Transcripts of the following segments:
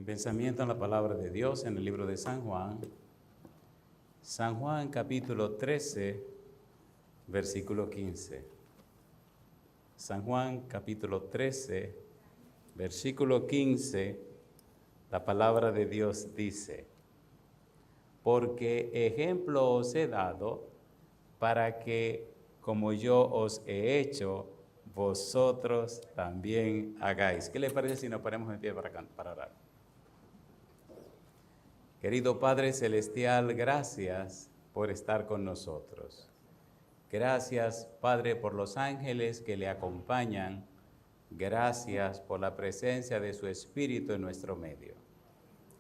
En pensamiento en la palabra de Dios en el libro de San Juan. San Juan capítulo 13, versículo 15. San Juan capítulo 13, versículo 15, la palabra de Dios dice: porque ejemplo os he dado para que, como yo os he hecho, vosotros también hagáis. ¿Qué le parece si nos ponemos en pie para orar? Querido Padre Celestial, gracias por estar con nosotros. Gracias, Padre, por los ángeles que le acompañan. Gracias por la presencia de su Espíritu en nuestro medio.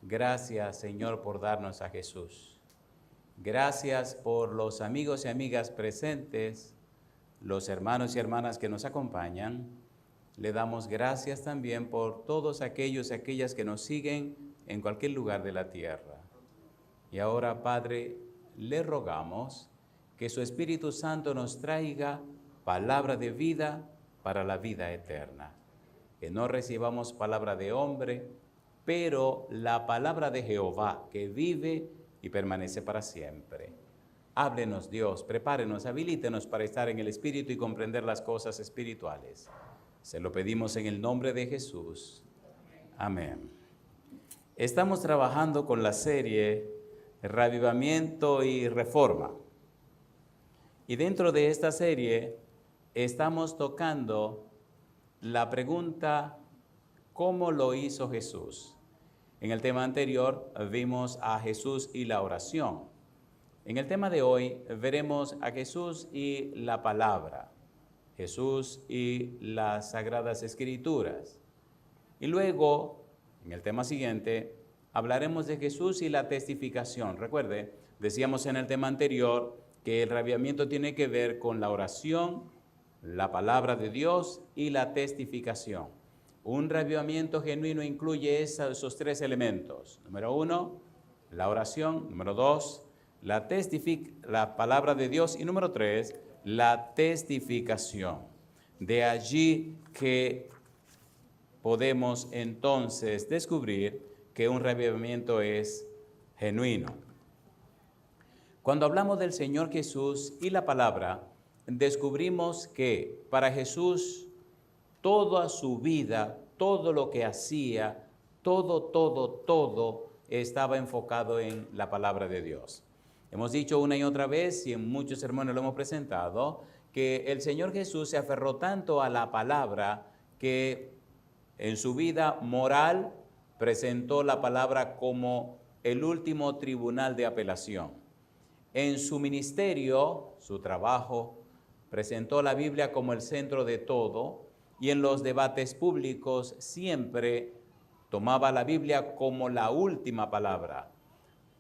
Gracias, Señor, por darnos a Jesús. Gracias por los amigos y amigas presentes, los hermanos y hermanas que nos acompañan. Le damos gracias también por todos aquellos y aquellas que nos siguen en cualquier lugar de la tierra. Y ahora, Padre, le rogamos que su Espíritu Santo nos traiga palabra de vida para la vida eterna. Que no recibamos palabra de hombre, pero la palabra de Jehová, que vive y permanece para siempre. Háblenos, Dios, prepárenos, habilítenos para estar en el Espíritu y comprender las cosas espirituales. Se lo pedimos en el nombre de Jesús. Amén. Estamos trabajando con la serie Reavivamiento y Reforma. Y dentro de esta serie estamos tocando la pregunta: ¿cómo lo hizo Jesús? En el tema anterior vimos a Jesús y la oración. En el tema de hoy veremos a Jesús y la palabra, Jesús y las Sagradas Escrituras. Y luego, en el tema siguiente, hablaremos de Jesús y la testificación. Recuerde, decíamos en el tema anterior que el reavivamiento tiene que ver con la oración, la palabra de Dios y la testificación. Un reavivamiento genuino incluye esos tres elementos. Número 1, la oración. Número 2, la palabra de Dios. Y número 3, la testificación. De allí que podemos entonces descubrir que un reavivamiento es genuino. Cuando hablamos del Señor Jesús y la palabra, descubrimos que para Jesús toda su vida, todo lo que hacía, todo estaba enfocado en la palabra de Dios. Hemos dicho una y otra vez, y en muchos sermones lo hemos presentado, que el Señor Jesús se aferró tanto a la palabra que en su vida moral presentó la palabra como el último tribunal de apelación. En su ministerio, su trabajo, presentó la Biblia como el centro de todo, y en los debates públicos siempre tomaba la Biblia como la última palabra.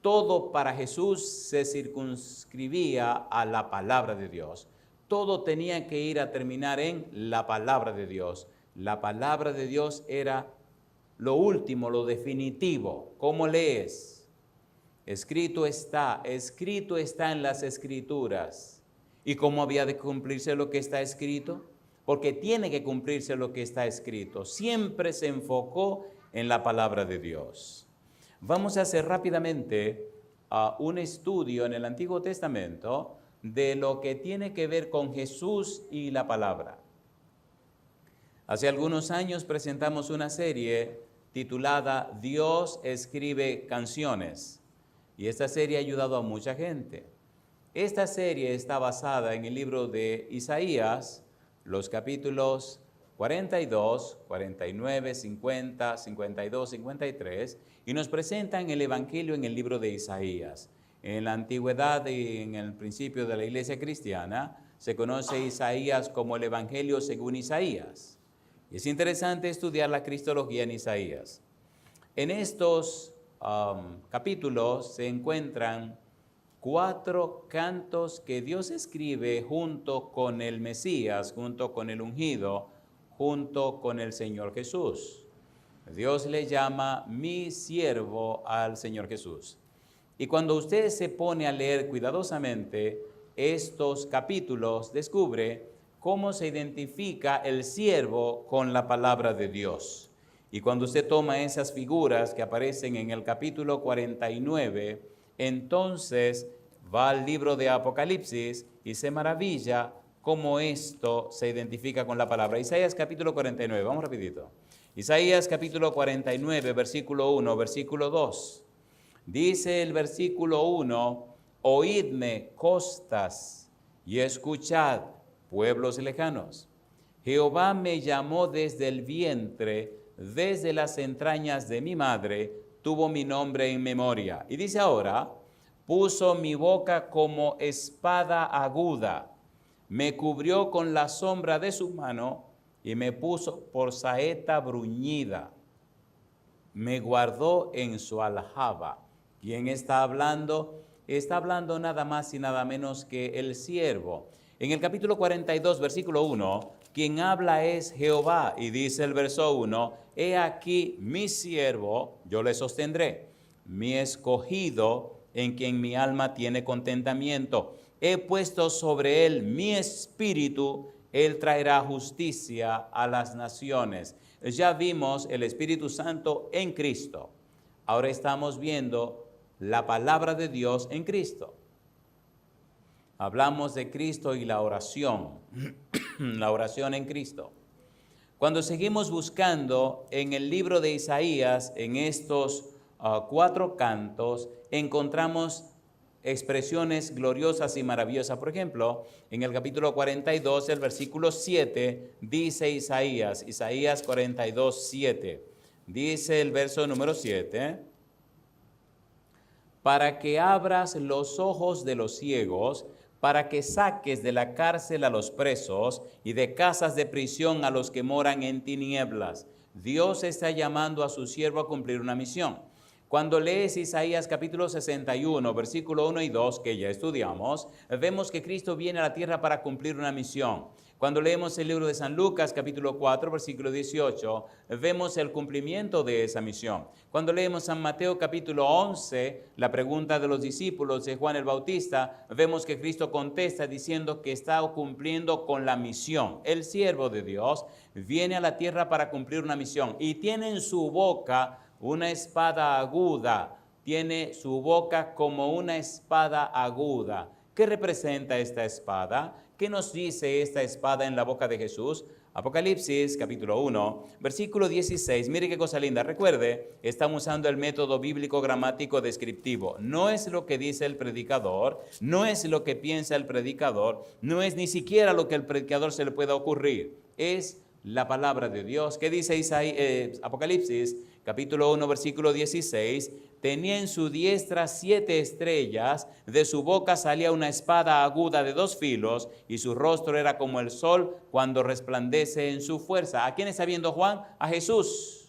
Todo para Jesús se circunscribía a la palabra de Dios. Todo tenía que ir a terminar en la palabra de Dios. La palabra de Dios era lo último, lo definitivo. ¿Cómo lees? Escrito está en las Escrituras. ¿Y cómo había de cumplirse lo que está escrito? Porque tiene que cumplirse lo que está escrito. Siempre se enfocó en la palabra de Dios. Vamos a hacer rápidamente un estudio en el Antiguo Testamento de lo que tiene que ver con Jesús y la palabra. Hace algunos años presentamos una serie titulada Dios escribe canciones, y esta serie ha ayudado a mucha gente. Esta serie está basada en el libro de Isaías, los capítulos 42, 49, 50, 52, 53, y nos presentan el Evangelio en el libro de Isaías. En la antigüedad y en el principio de la iglesia cristiana se conoce Isaías como el Evangelio según Isaías. Y es interesante estudiar la cristología en Isaías. En estos capítulos se encuentran 4 cantos que Dios escribe junto con el Mesías, junto con el ungido, junto con el Señor Jesús. Dios le llama mi siervo al Señor Jesús. Y cuando usted se pone a leer cuidadosamente estos capítulos, descubre cómo se identifica el siervo con la palabra de Dios. Y cuando usted toma esas figuras que aparecen en el capítulo 49, entonces va al libro de Apocalipsis y se maravilla cómo esto se identifica con la palabra. Isaías capítulo 49, vamos rapidito. Isaías capítulo 49, versículo 1, versículo 2. Dice el versículo 1, oídme costas y escuchad pueblos lejanos. Jehová me llamó desde el vientre, desde las entrañas de mi madre, tuvo mi nombre en memoria. Y dice ahora, puso mi boca como espada aguda, me cubrió con la sombra de su mano y me puso por saeta bruñida, me guardó en su aljaba. ¿Quién está hablando? Está hablando nada más y nada menos que el siervo. En el capítulo 42, versículo 1, quien habla es Jehová, y dice el verso 1, he aquí mi siervo, yo le sostendré, mi escogido, en quien mi alma tiene contentamiento. He puesto sobre él mi espíritu, él traerá justicia a las naciones. Ya vimos el Espíritu Santo en Cristo. Ahora estamos viendo la palabra de Dios en Cristo. Hablamos de Cristo y la oración en Cristo. Cuando seguimos buscando en el libro de Isaías, en estos 4 cantos, encontramos expresiones gloriosas y maravillosas. Por ejemplo, en el capítulo 42, el versículo 7, dice Isaías 42, 7. Dice el verso número 7, para que abras los ojos de los ciegos, para que saques de la cárcel a los presos y de casas de prisión a los que moran en tinieblas. Dios está llamando a su siervo a cumplir una misión. Cuando lees Isaías capítulo 61, versículo 1 y 2, que ya estudiamos, vemos que Cristo viene a la tierra para cumplir una misión. Cuando leemos el libro de San Lucas, capítulo 4, versículo 18, vemos el cumplimiento de esa misión. Cuando leemos San Mateo, capítulo 11, la pregunta de los discípulos de Juan el Bautista, vemos que Cristo contesta diciendo que está cumpliendo con la misión. El siervo de Dios viene a la tierra para cumplir una misión y tiene en su boca una espada aguda. Tiene su boca como una espada aguda. ¿Qué representa esta espada? ¿Qué nos dice esta espada en la boca de Jesús? Apocalipsis capítulo 1, versículo 16. Mire qué cosa linda. Recuerde, estamos usando el método bíblico gramático descriptivo. No es lo que dice el predicador, no es lo que piensa el predicador, no es ni siquiera lo que al predicador se le pueda ocurrir. Es la palabra de Dios. ¿Qué dice Apocalipsis capítulo 1, versículo 16? Tenía en su diestra 7 estrellas, de su boca salía una espada aguda de 2 filos, y su rostro era como el sol cuando resplandece en su fuerza. ¿A quién está viendo Juan? A Jesús.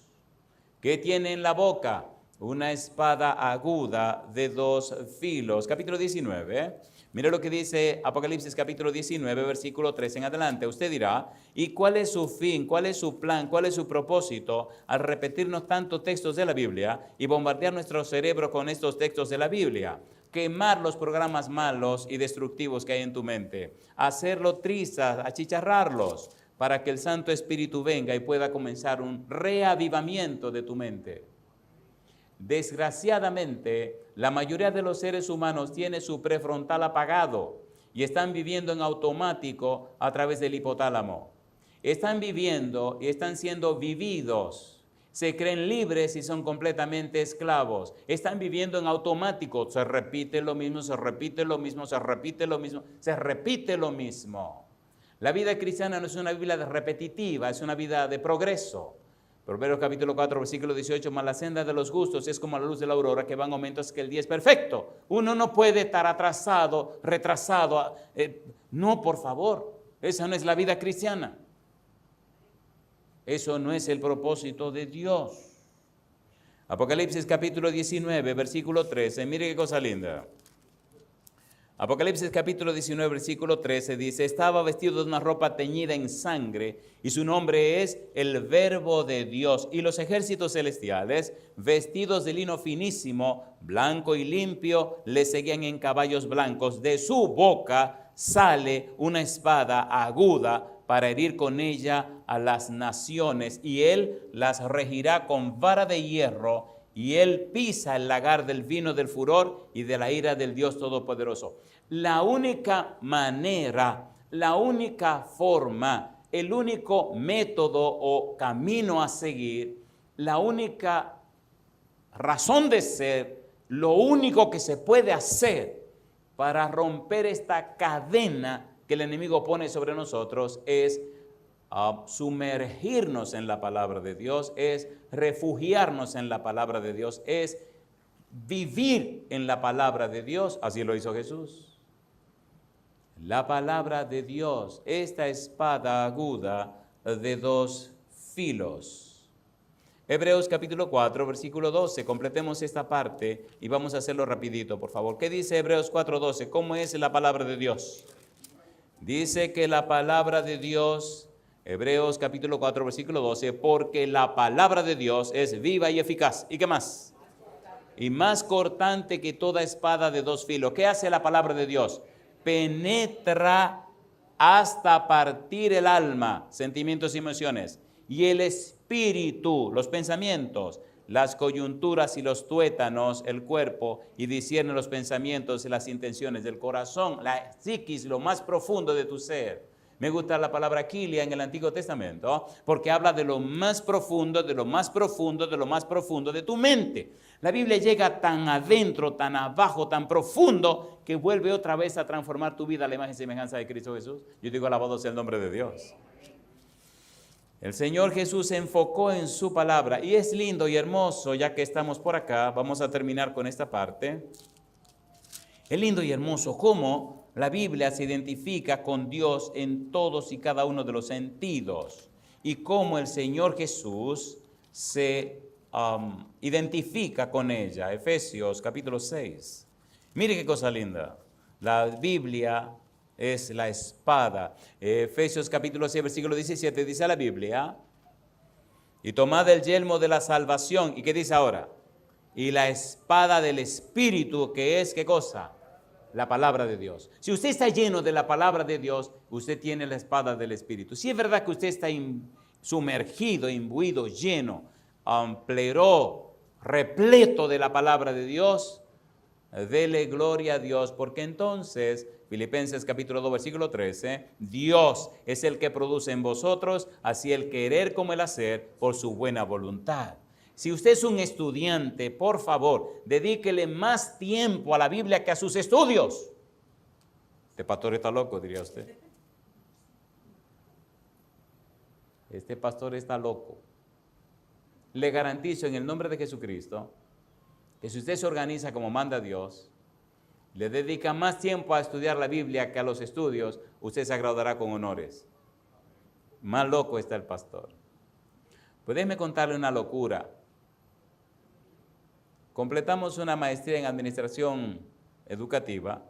¿Qué tiene en la boca? Una espada aguda de 2 filos. Capítulo 19. Mire lo que dice Apocalipsis capítulo 19, versículo 3 en adelante. Usted dirá, ¿y cuál es su fin? ¿Cuál es su plan? ¿Cuál es su propósito al repetirnos tantos textos de la Biblia y bombardear nuestro cerebro con estos textos de la Biblia? Quemar los programas malos y destructivos que hay en tu mente. Hacerlo trizas, achicharrarlos, para que el Santo Espíritu venga y pueda comenzar un reavivamiento de tu mente. Desgraciadamente, la mayoría de los seres humanos tiene su prefrontal apagado y están viviendo en automático a través del hipotálamo. Están viviendo y están siendo vividos. Se creen libres y son completamente esclavos. Están viviendo en automático. Se repite lo mismo, se repite lo mismo, se repite lo mismo, se repite lo mismo. La vida cristiana no es una vida repetitiva, es una vida de progreso. Proverbios capítulo 4, versículo 18, mas la senda de los justos es como la luz de la aurora que va en aumento hasta que el día es perfecto. Uno no puede estar atrasado, retrasado. No, por favor, esa no es la vida cristiana. Eso no es el propósito de Dios. Apocalipsis capítulo 19, versículo 13, mire qué cosa linda. Apocalipsis capítulo 19, versículo 13 dice, estaba vestido de una ropa teñida en sangre y su nombre es el Verbo de Dios. Y los ejércitos celestiales, vestidos de lino finísimo, blanco y limpio, le seguían en caballos blancos. De su boca sale una espada aguda para herir con ella a las naciones, y él las regirá con vara de hierro, y él pisa el lagar del vino del furor y de la ira del Dios Todopoderoso. La única manera, la única forma, el único método o camino a seguir, la única razón de ser, lo único que se puede hacer para romper esta cadena que el enemigo pone sobre nosotros es sumergirnos en la palabra de Dios, es refugiarnos en la palabra de Dios, es vivir en la palabra de Dios. Así lo hizo Jesús. La palabra de Dios, esta espada aguda de dos filos. Hebreos capítulo 4, versículo 12. Completemos esta parte y vamos a hacerlo rapidito, por favor. ¿Qué dice Hebreos 4:12? ¿Cómo es la palabra de Dios? Dice que la palabra de Dios, Hebreos capítulo 4, versículo 12, porque la palabra de Dios es viva y eficaz. ¿Y qué más? Y más cortante que toda espada de dos filos. ¿Qué hace la palabra de Dios? Penetra hasta partir el alma, sentimientos y emociones, y el espíritu, los pensamientos, las coyunturas y los tuétanos, el cuerpo, y discierne los pensamientos y las intenciones del corazón, la psiquis, lo más profundo de tu ser. Me gusta la palabra kilia en el Antiguo Testamento, porque habla de lo más profundo, de lo más profundo, de lo más profundo de tu mente. La Biblia llega tan adentro, tan abajo, tan profundo, que vuelve otra vez a transformar tu vida a la imagen y semejanza de Cristo Jesús. Yo digo, alabado sea el nombre de Dios. El Señor Jesús se enfocó en su palabra, y es lindo y hermoso, ya que estamos por acá, vamos a terminar con esta parte. Es lindo y hermoso cómo la Biblia se identifica con Dios en todos y cada uno de los sentidos, y cómo el Señor Jesús se identifica con ella. Efesios capítulo 6. Mire qué cosa linda. La Biblia es la espada. Efesios capítulo 6, versículo 17, dice la Biblia: y tomad el yelmo de la salvación. ¿Y qué dice ahora? Y la espada del Espíritu, que es, ¿qué cosa? La palabra de Dios. Si usted está lleno de la palabra de Dios, usted tiene la espada del Espíritu. Si es verdad que usted está sumergido, imbuido, lleno, pleró, repleto de la palabra de Dios, dele gloria a Dios, porque entonces, Filipenses capítulo 2, versículo 13, Dios es el que produce en vosotros así el querer como el hacer por su buena voluntad. Si usted es un estudiante, por favor, dedíquele más tiempo a la Biblia que a sus estudios. Este pastor está loco, diría usted. Este pastor está loco. Le garantizo en el nombre de Jesucristo que si usted se organiza como manda Dios, le dedica más tiempo a estudiar la Biblia que a los estudios, usted se graduará con honores. Más loco está el pastor. Pues déjeme contarle una locura. Completamos una maestría en administración educativa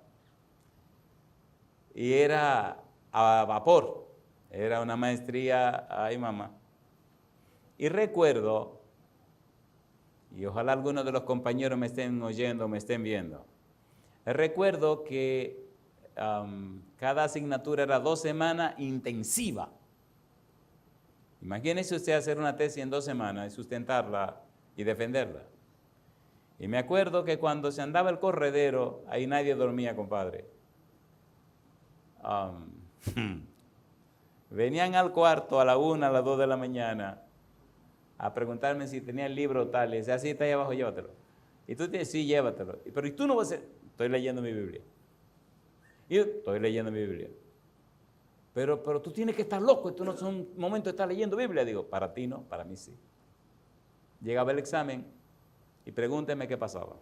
y era a vapor. Era una maestría, ay mamá. Y recuerdo, y ojalá algunos de los compañeros me estén oyendo, me estén viendo. Recuerdo que cada asignatura era 2 semanas intensiva. Imagínese usted hacer una tesis en 2 semanas y sustentarla y defenderla. Y me acuerdo que cuando se andaba el corredero, ahí nadie dormía, compadre. Venían al cuarto a la 1, a las 2 de la mañana a preguntarme si tenía el libro tal, y decía, así está ahí abajo, llévatelo. Y tú tienes, sí, llévatelo. Pero ¿y tú no vas a hacer? Estoy leyendo mi Biblia. Y yo, estoy leyendo mi Biblia. Pero tú tienes que estar loco, esto no es un momento de estar leyendo Biblia. Digo, para ti no, para mí sí. Llegaba el examen y pregúnteme qué pasaba.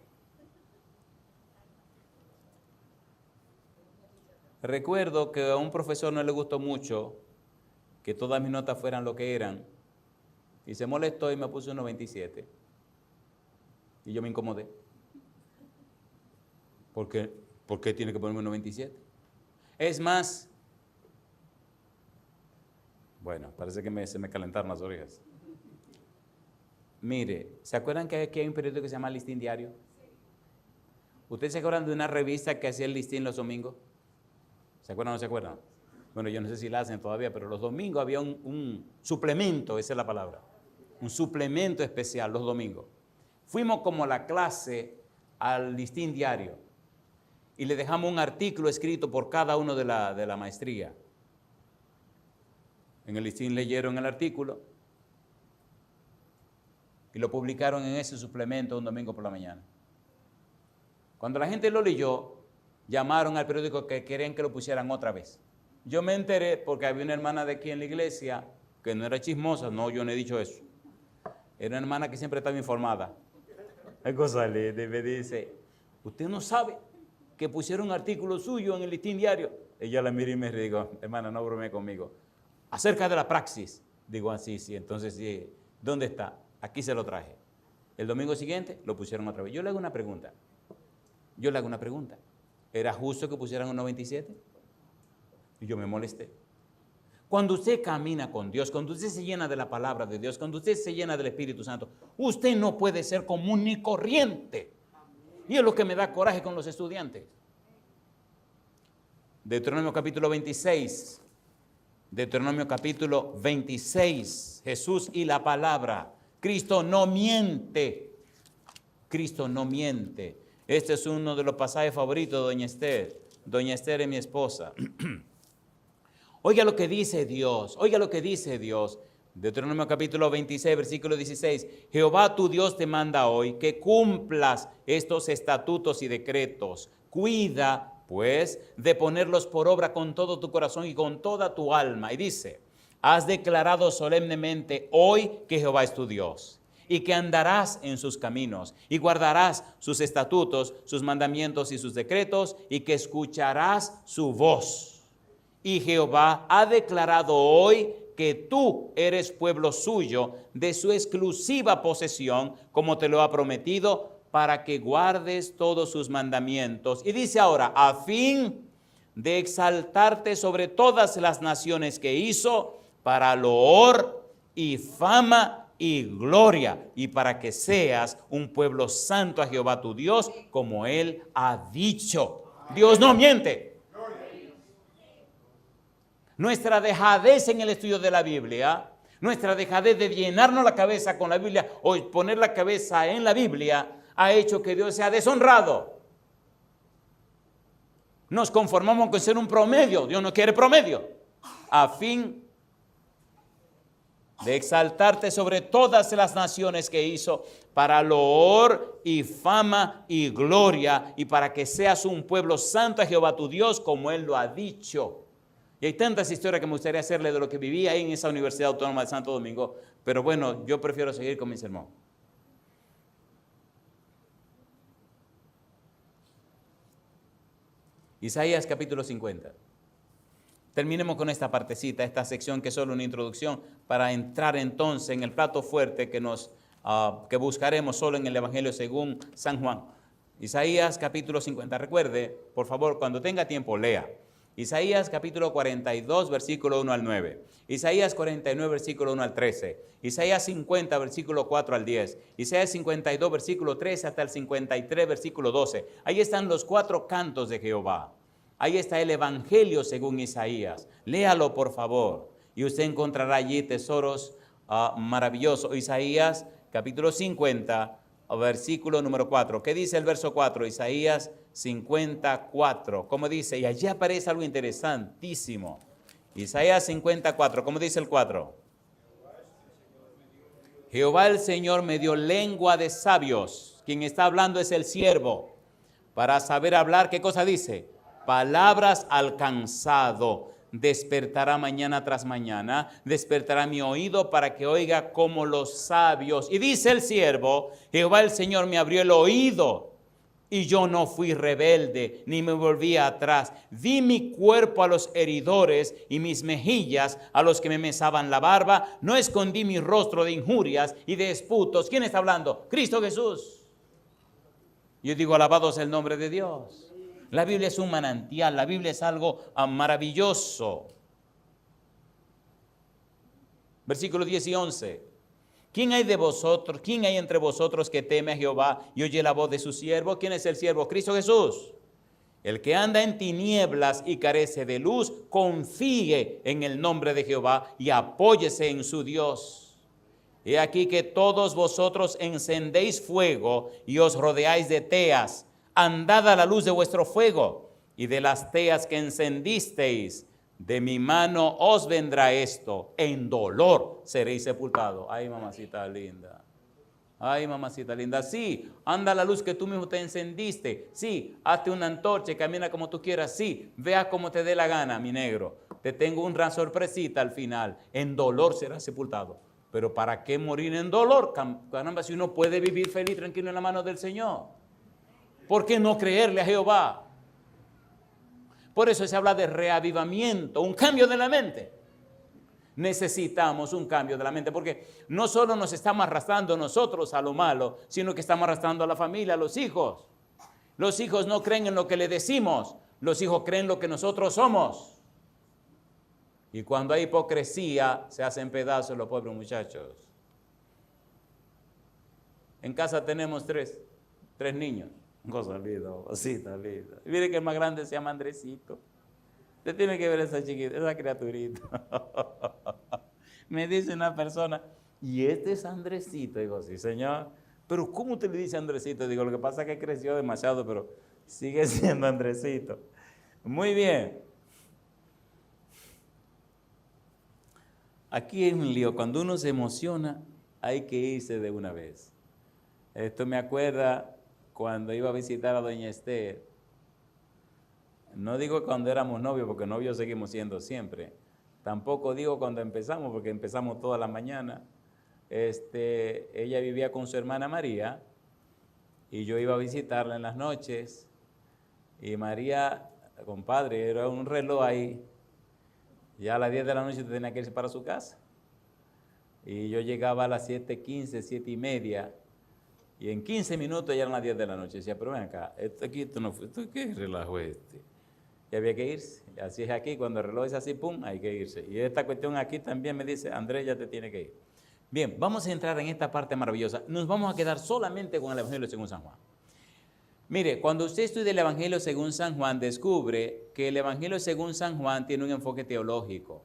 Recuerdo que a un profesor no le gustó mucho que todas mis notas fueran lo que eran, y se molestó y me puso un 97. Y yo me incomodé. ¿Por qué tiene que ponerme un 97? Es más, bueno, parece que se me calentaron las orejas. Mire, ¿se acuerdan que aquí hay un periódico que se llama Listín Diario? ¿Ustedes se acuerdan de una revista que hacía el listín los domingos? ¿Se acuerdan o no se acuerdan? Bueno, yo no sé si la hacen todavía, pero los domingos había un suplemento, esa es la palabra, un suplemento especial los domingos. Fuimos como la clase al listín diario y le dejamos un artículo escrito por cada uno de la maestría. En el listín leyeron el artículo y lo publicaron en ese suplemento un domingo por la mañana. Cuando la gente lo leyó, llamaron al periódico que querían que lo pusieran otra vez. Yo me enteré porque había una hermana de aquí en la iglesia que no era chismosa, no, yo no he dicho eso. Era una hermana que siempre estaba informada. Hay cosas, me dice, ¿usted no sabe que pusieron un artículo suyo en el listín diario? Ella la mira y me dijo, hermana, no bromee conmigo. Acerca de la praxis. Digo, así, sí. Entonces, sí, ¿dónde está? Aquí se lo traje. El domingo siguiente lo pusieron otra vez. Yo le hago una pregunta. ¿Era justo que pusieran un 97? Y yo me molesté. Cuando usted camina con Dios, cuando usted se llena de la palabra de Dios, cuando usted se llena del Espíritu Santo, usted no puede ser común ni corriente. Y es lo que me da coraje con los estudiantes. Deuteronomio capítulo 26. Deuteronomio capítulo 26. Jesús y la palabra. Cristo no miente. Cristo no miente. Este es uno de los pasajes favoritos de doña Esther. Doña Esther es mi esposa. Oiga lo que dice Dios. Oiga lo que dice Dios. Deuteronomio capítulo 26, versículo 16. Jehová tu Dios te manda hoy que cumplas estos estatutos y decretos. Cuida, pues, de ponerlos por obra con todo tu corazón y con toda tu alma. Y dice, has declarado solemnemente hoy que Jehová es tu Dios y que andarás en sus caminos y guardarás sus estatutos, sus mandamientos y sus decretos y que escucharás su voz. Y Jehová ha declarado hoy que tú eres pueblo suyo, de su exclusiva posesión, como te lo ha prometido, para que guardes todos sus mandamientos. Y dice ahora, a fin de exaltarte sobre todas las naciones que hizo, para loor y fama y gloria, y para que seas un pueblo santo a Jehová tu Dios, como Él ha dicho. Dios no miente. Nuestra dejadez en el estudio de la Biblia, nuestra dejadez de llenarnos la cabeza con la Biblia o poner la cabeza en la Biblia, ha hecho que Dios sea deshonrado. Nos conformamos con ser un promedio. Dios no quiere promedio. A fin de exaltarte sobre todas las naciones que hizo, para loor y fama y gloria, y para que seas un pueblo santo a Jehová tu Dios, como Él lo ha dicho. Y hay tantas historias que me gustaría hacerle de lo que vivía ahí en esa Universidad Autónoma de Santo Domingo, pero bueno, yo prefiero seguir con mi sermón. Isaías capítulo 50. Terminemos con esta partecita, esta sección que es solo una introducción, para entrar entonces en el plato fuerte que buscaremos solo en el Evangelio según San Juan. Isaías capítulo 50. Recuerde, por favor, cuando tenga tiempo, lea. Isaías capítulo 42, versículo 1 al 9. Isaías 49, versículo 1 al 13. Isaías 50, versículo 4 al 10. Isaías 52, versículo 13 hasta el 53, versículo 12. Ahí están los 4 cantos de Jehová. Ahí está el Evangelio según Isaías. Léalo, por favor, y usted encontrará allí tesoros maravillosos. Isaías capítulo 50, versículo número 4. ¿Qué dice el verso 4? Isaías 54. ¿Cómo dice? Y allí aparece algo interesantísimo. Isaías 54. ¿Cómo dice el 4? Jehová el Señor me dio lengua de sabios. Quien está hablando es el siervo. Para saber hablar, ¿qué cosa dice? Palabras al cansado. Despertará mañana tras mañana, despertará mi oído para que oiga como los sabios. Y dice el siervo, Jehová el Señor me abrió el oído y yo no fui rebelde, ni me volví atrás. Di mi cuerpo a los heridores y mis mejillas a los que me mesaban la barba. No escondí mi rostro de injurias y de disputos. ¿Quién está hablando? Cristo Jesús. Yo digo, alabado sea el nombre de Dios. La Biblia es un manantial, la Biblia es algo maravilloso. Versículos 10 y 11. ¿Quién hay entre vosotros que teme a Jehová y oye la voz de su siervo? ¿Quién es el siervo? Cristo Jesús. El que anda en tinieblas y carece de luz, confíe en el nombre de Jehová y apóyese en su Dios. He aquí que todos vosotros encendéis fuego y os rodeáis de teas. Andad a la luz de vuestro fuego y de las teas que encendisteis. De mi mano os vendrá esto. En dolor seréis sepultados. Ay, mamacita linda. Ay, mamacita linda, sí, anda a la luz que tú mismo te encendiste. Sí, hazte una antorcha y camina como tú quieras. Sí, vea como te dé la gana, mi negro. Te tengo una sorpresita al final. En dolor serás sepultado. Pero ¿para qué morir en dolor? Caramba, si uno puede vivir feliz, tranquilo en la mano del Señor. ¿Por qué no creerle a Jehová? Por eso se habla de reavivamiento, un cambio de la mente. Necesitamos un cambio de la mente, porque no solo nos estamos arrastrando nosotros a lo malo, sino que estamos arrastrando a la familia, a los hijos. Los hijos no creen en lo que le decimos, los hijos creen en lo que nosotros somos. Y cuando hay hipocresía, se hacen pedazos los pobres muchachos. En casa tenemos tres niños. Cosa linda, cosita linda. Y mire que el más grande se llama Andresito. Usted tiene que ver a esa chiquita, esa criaturita. Me dice una persona, ¿y este es Andresito? Digo, sí, señor. Pero ¿cómo usted le dice Andresito? Digo, lo que pasa es que creció demasiado, pero sigue siendo Andresito. Muy bien. Aquí hay un lío. Cuando uno se emociona, hay que irse de una vez. Esto me acuerda cuando iba a visitar a doña Esther. No digo cuando éramos novios, porque novios seguimos siendo siempre. Tampoco digo cuando empezamos, porque empezamos toda la mañana. Ella vivía con su hermana María y yo iba a visitarla en las noches. Y María, compadre, era un reloj ahí. Ya a las 10 de la noche tenía que irse para su casa. Y yo llegaba a las 7:15, 7:30. Y en 15 minutos ya eran las 10 de la noche. Decía, pero ven acá, esto no fue, ¿esto qué relajo este? Y había que irse. Así es aquí, cuando el reloj es así, pum, hay que irse. Y esta cuestión aquí también me dice, Andrés, ya te tiene que ir. Bien, vamos a entrar en esta parte maravillosa. Nos vamos a quedar solamente con el Evangelio según San Juan. Mire, cuando usted estudia el Evangelio según San Juan, descubre que el Evangelio según San Juan tiene un enfoque teológico.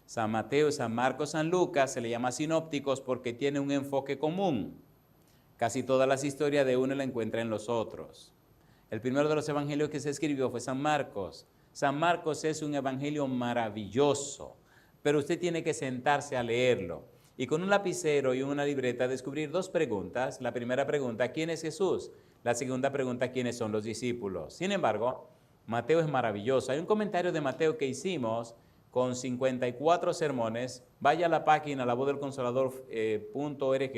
San Mateo, San Marcos, San Lucas se le llama sinópticos porque tiene un enfoque común. Casi todas las historias de uno la encuentra en los otros. El primero de los evangelios que se escribió fue San Marcos. San Marcos es un evangelio maravilloso, pero usted tiene que sentarse a leerlo y con un lapicero y una libreta descubrir dos preguntas. La primera pregunta, ¿quién es Jesús? La segunda pregunta, ¿quiénes son los discípulos? Sin embargo, Mateo es maravilloso. Hay un comentario de Mateo que hicimos con 54 sermones. Vaya a la página lavozdelconsolador.org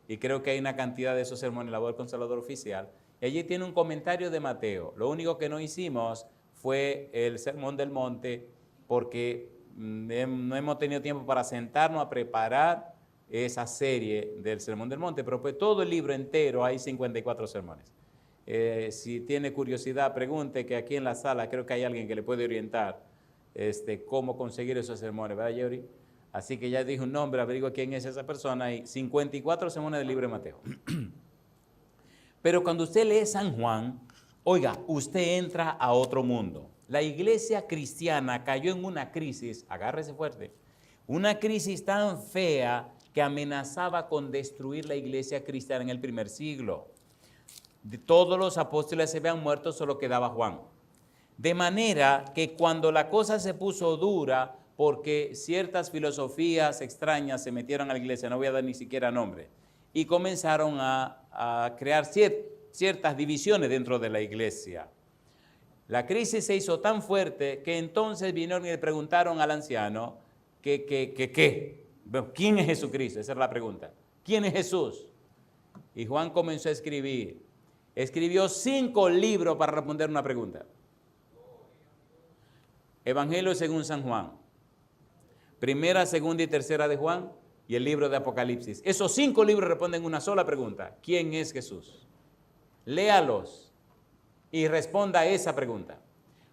y creo que hay una cantidad de esos sermones en la voz del Consolador oficial. Y allí tiene un comentario de Mateo. Lo único que no hicimos fue el Sermón del Monte porque no hemos tenido tiempo para sentarnos a preparar esa serie del Sermón del Monte, pero pues todo el libro entero hay 54 sermones. Si tiene curiosidad, pregunte, que aquí en la sala creo que hay alguien que le puede orientar cómo conseguir esos sermones, ¿verdad, Yori? Así que ya dije un nombre, averigua quién es esa persona. Hay 54 sermones del libro de Mateo. Pero cuando usted lee San Juan, oiga, usted entra a otro mundo. La iglesia cristiana cayó en una crisis, agárrese fuerte, una crisis tan fea que amenazaba con destruir la iglesia cristiana en el primer siglo. De todos los apóstoles se habían muerto, solo quedaba Juan. De manera que cuando la cosa se puso dura, porque ciertas filosofías extrañas se metieron a la iglesia, no voy a dar ni siquiera nombre, y comenzaron a crear ciertas divisiones dentro de la iglesia. La crisis se hizo tan fuerte que entonces vinieron y le preguntaron al anciano ¿quién es Jesucristo? Esa es la pregunta. ¿Quién es Jesús? Y Juan comenzó a escribir. Escribió 5 libros para responder una pregunta. Evangelio según San Juan, Primera, Segunda y Tercera de Juan y el libro de Apocalipsis. Esos 5 libros responden una sola pregunta. ¿Quién es Jesús? Léalos y responda a esa pregunta.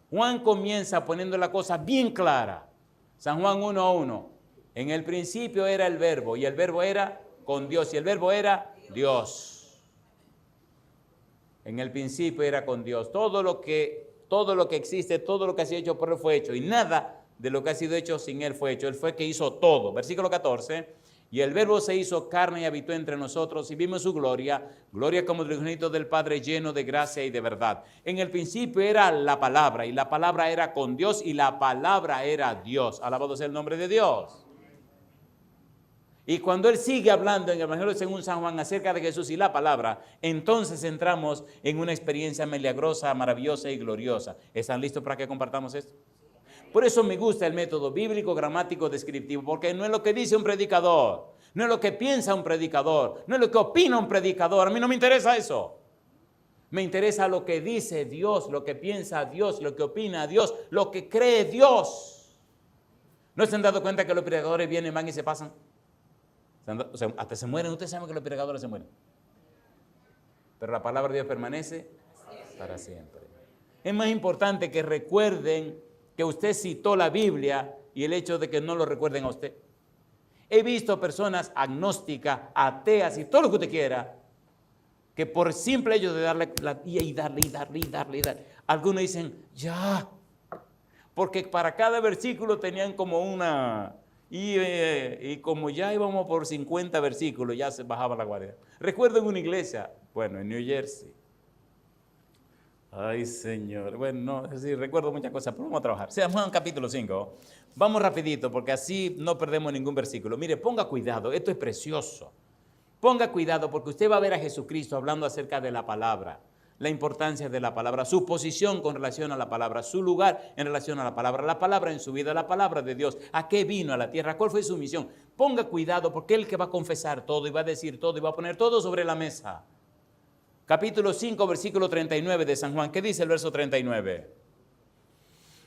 Juan comienza poniendo la cosa bien clara. San Juan 1:1. En el principio era el verbo y el verbo era con Dios y el verbo era Dios. En el principio era con Dios. Todo Todo lo que existe, todo lo que ha sido hecho por Él fue hecho. Y nada de lo que ha sido hecho sin Él fue hecho. Él fue que hizo todo. Versículo 14. Y el Verbo se hizo carne y habitó entre nosotros y vimos su gloria, gloria como del unigénito del Padre, lleno de gracia y de verdad. En el principio era la palabra, y la palabra era con Dios, y la palabra era Dios. Alabado sea el nombre de Dios. Y cuando Él sigue hablando en el Evangelio según San Juan acerca de Jesús y la palabra, entonces entramos en una experiencia milagrosa, maravillosa y gloriosa. ¿Están listos para que compartamos esto? Por eso me gusta el método bíblico, gramático, descriptivo, porque no es lo que dice un predicador, no es lo que piensa un predicador, no es lo que opina un predicador. A mí no me interesa eso. Me interesa lo que dice Dios, lo que piensa Dios, lo que opina Dios, lo que cree Dios. ¿No se han dado cuenta que los predicadores vienen, van y se pasan? O sea, hasta se mueren. Ustedes saben que los predicadores se mueren. Pero la palabra de Dios permanece para siempre. Es más importante que recuerden que usted citó la Biblia y el hecho de que no lo recuerden a usted. He visto personas agnósticas, ateas y todo lo que usted quiera, que por simple hecho de darle y darle, algunos dicen, ya, porque para cada versículo tenían como una, y como ya íbamos por 50 versículos, ya se bajaba la guardia. Recuerdo en una iglesia, bueno, en New Jersey. Ay, Señor. Bueno, no, sí, recuerdo muchas cosas, pero vamos a trabajar. Sea Juan capítulo 5. Vamos rapidito, porque así no perdemos ningún versículo. Mire, ponga cuidado, esto es precioso. Ponga cuidado, porque usted va a ver a Jesucristo hablando acerca de la palabra, la importancia de la palabra, su posición con relación a la palabra, su lugar en relación a la palabra en su vida, la palabra de Dios, a qué vino a la tierra, cuál fue su misión. Ponga cuidado, porque Él es el que va a confesar todo y va a decir todo y va a poner todo sobre la mesa. Capítulo 5, versículo 39 de San Juan. ¿Qué dice el verso 39?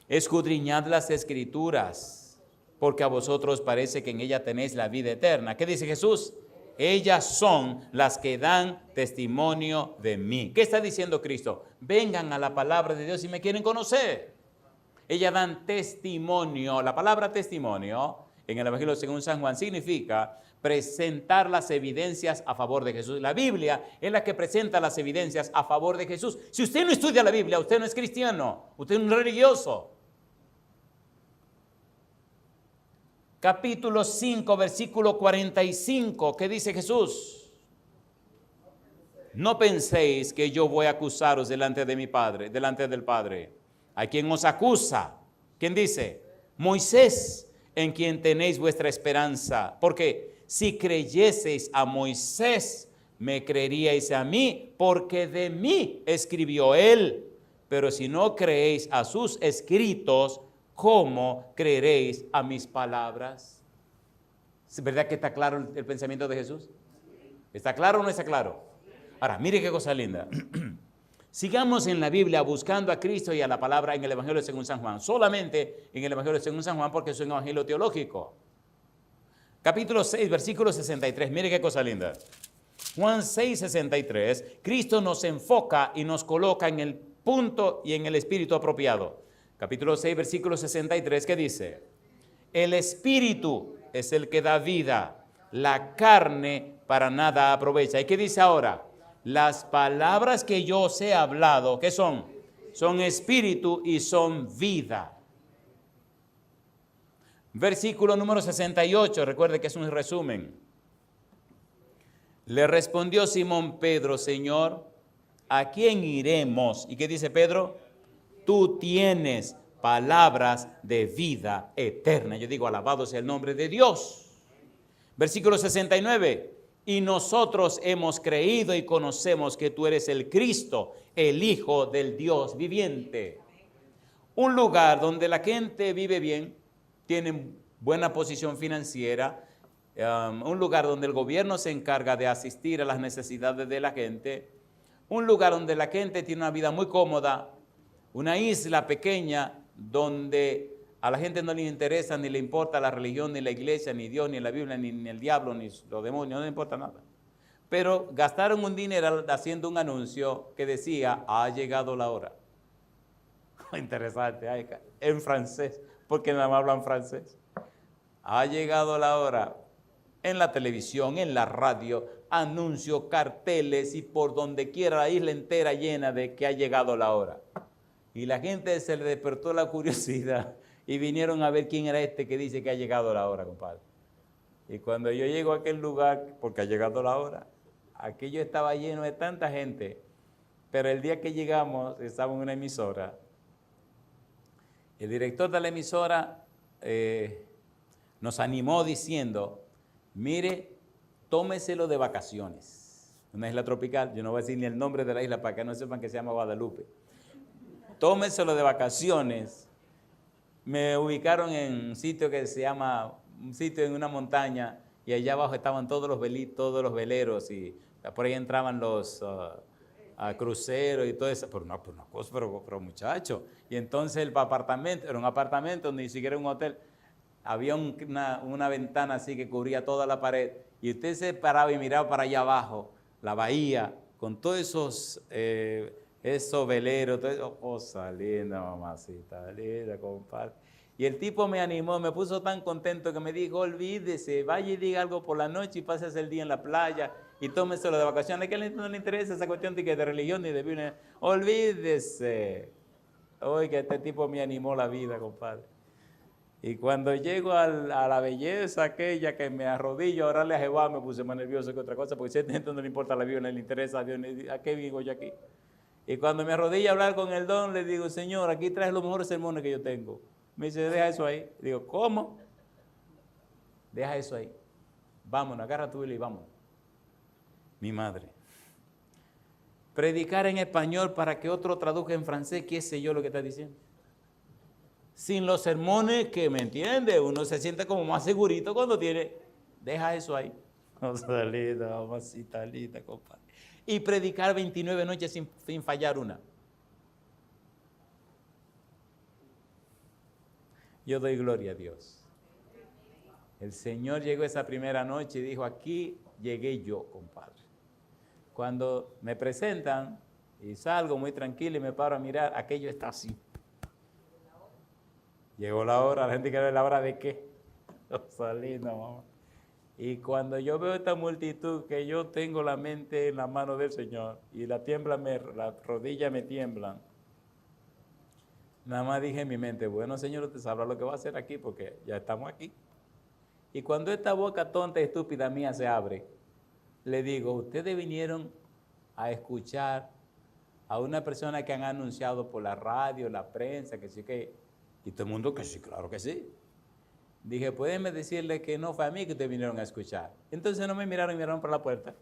Escudriñad las Escrituras, porque a vosotros parece que en ella tenéis la vida eterna. ¿Qué dice Jesús? Ellas son las que dan testimonio de mí. ¿Qué está diciendo Cristo? Vengan a la palabra de Dios si me quieren conocer. Ellas dan testimonio. La palabra testimonio en el Evangelio según San Juan significa presentar las evidencias a favor de Jesús. La Biblia es la que presenta las evidencias a favor de Jesús. Si usted no estudia la Biblia, usted no es cristiano, usted es un religioso. Capítulo 5, versículo 45, ¿qué dice Jesús? No penséis que yo voy a acusaros delante de mi Padre, delante del Padre. ¿A quién os acusa? ¿Quién dice? Moisés, en quien tenéis vuestra esperanza. Porque si creyeseis a Moisés, me creeríais a mí, porque de mí escribió él. Pero si no creéis a sus escritos, ¿cómo creeréis a mis palabras? ¿Es verdad que está claro el pensamiento de Jesús? ¿Está claro o no está claro? Ahora, mire qué cosa linda. Sigamos en la Biblia buscando a Cristo y a la palabra en el Evangelio según San Juan. Solamente en el Evangelio según San Juan, porque es un evangelio teológico. Capítulo 6, versículo 63. Mire qué cosa linda. Juan 6, 63. Cristo nos enfoca y nos coloca en el punto y en el espíritu apropiado. Capítulo 6, versículo 63. ¿Qué dice? El espíritu es el que da vida. La carne para nada aprovecha. ¿Y qué dice ahora? Las palabras que yo os he hablado, ¿qué son? Son espíritu y son vida. Versículo número 68, recuerde que es un resumen. Le respondió Simón Pedro, Señor, ¿a quién iremos? ¿Y qué dice Pedro? Tú tienes palabras de vida eterna. Yo digo, alabado sea el nombre de Dios. Versículo 69. Y nosotros hemos creído y conocemos que tú eres el Cristo, el Hijo del Dios viviente. Un lugar donde la gente vive bien, tiene buena posición financiera, un lugar donde el gobierno se encarga de asistir a las necesidades de la gente, un lugar donde la gente tiene una vida muy cómoda, una isla pequeña donde a la gente no le interesa ni le importa la religión, ni la iglesia, ni Dios, ni la Biblia, ni el diablo, ni los demonios, no le importa nada. Pero gastaron un dinero haciendo un anuncio que decía, ha llegado la hora. Interesante, en francés, porque nada más hablan francés. Ha llegado la hora. En la televisión, en la radio, anuncios, carteles y por donde quiera la isla entera llena de que ha llegado la hora. Y la gente se le despertó la curiosidad y vinieron a ver quién era este que dice que ha llegado la hora, compadre. Y cuando yo llego a aquel lugar, porque ha llegado la hora, aquello estaba lleno de tanta gente. Pero el día que llegamos, estaba en una emisora. El director de la emisora nos animó diciendo, mire, tómeselo de vacaciones. Una isla tropical, yo no voy a decir ni el nombre de la isla para que no sepan que se llama Guadalupe. Tómeselo de vacaciones. Me ubicaron en un sitio que se llama, un sitio en una montaña, y allá abajo estaban todos los veleros, y por ahí entraban los cruceros y todo eso, pero muchacho. Y entonces el apartamento, era un apartamento, ni siquiera un hotel, había una ventana así que cubría toda la pared, y usted se paraba y miraba para allá abajo, la bahía, con todos esos veleros, todo eso. Cosa linda, mamacita, linda, compadre. Y el tipo me animó, me puso tan contento que me dijo, olvídese, vaya y diga algo por la noche y pases el día en la playa y tómeselo de vacaciones. ¿A qué no le interesa esa cuestión de religión ni de Biblia? Olvídese. Oiga, este tipo me animó la vida, compadre. Y cuando llego a la belleza aquella que me arrodillo a orarle a Jehová, me puse más nervioso que otra cosa, porque si a esta gente no le importa la Biblia, no le interesa a Dios, ¿a qué vivo yo aquí? Y cuando me arrodillo a hablar con el don, le digo, Señor, aquí traes los mejores sermones que yo tengo. Me dice, deja eso ahí. Digo, ¿cómo? Deja eso ahí. Vámonos, agarra tu Biblia y vámonos. Mi madre. Predicar en español para que otro traduzca en francés, qué sé yo lo que está diciendo. Sin los sermones que me entiende, uno se siente como más segurito cuando tiene. Deja eso ahí. Salida, mamacita linda, compadre. Y predicar 29 noches sin fallar una. Yo doy gloria a Dios. El Señor llegó esa primera noche y dijo, aquí llegué yo, compadre. Cuando me presentan y salgo muy tranquilo y me paro a mirar, aquello está así. Llegó la hora, la gente quiere ver la hora de qué. Salí, no, mamá. Y cuando yo veo esta multitud, que yo tengo la mente en la mano del Señor y las rodillas me tiemblan, nada más dije en mi mente, bueno, Señor, usted sabrá lo que va a hacer aquí porque ya estamos aquí. Y cuando esta boca tonta y estúpida mía se abre, le digo, ustedes vinieron a escuchar a una persona que han anunciado por la radio, la prensa, que sí que... Y todo el mundo que sí, claro que sí. Dije, ¿pueden decirle que no fue a mí que ustedes vinieron a escuchar? Entonces no me miraron por la puerta.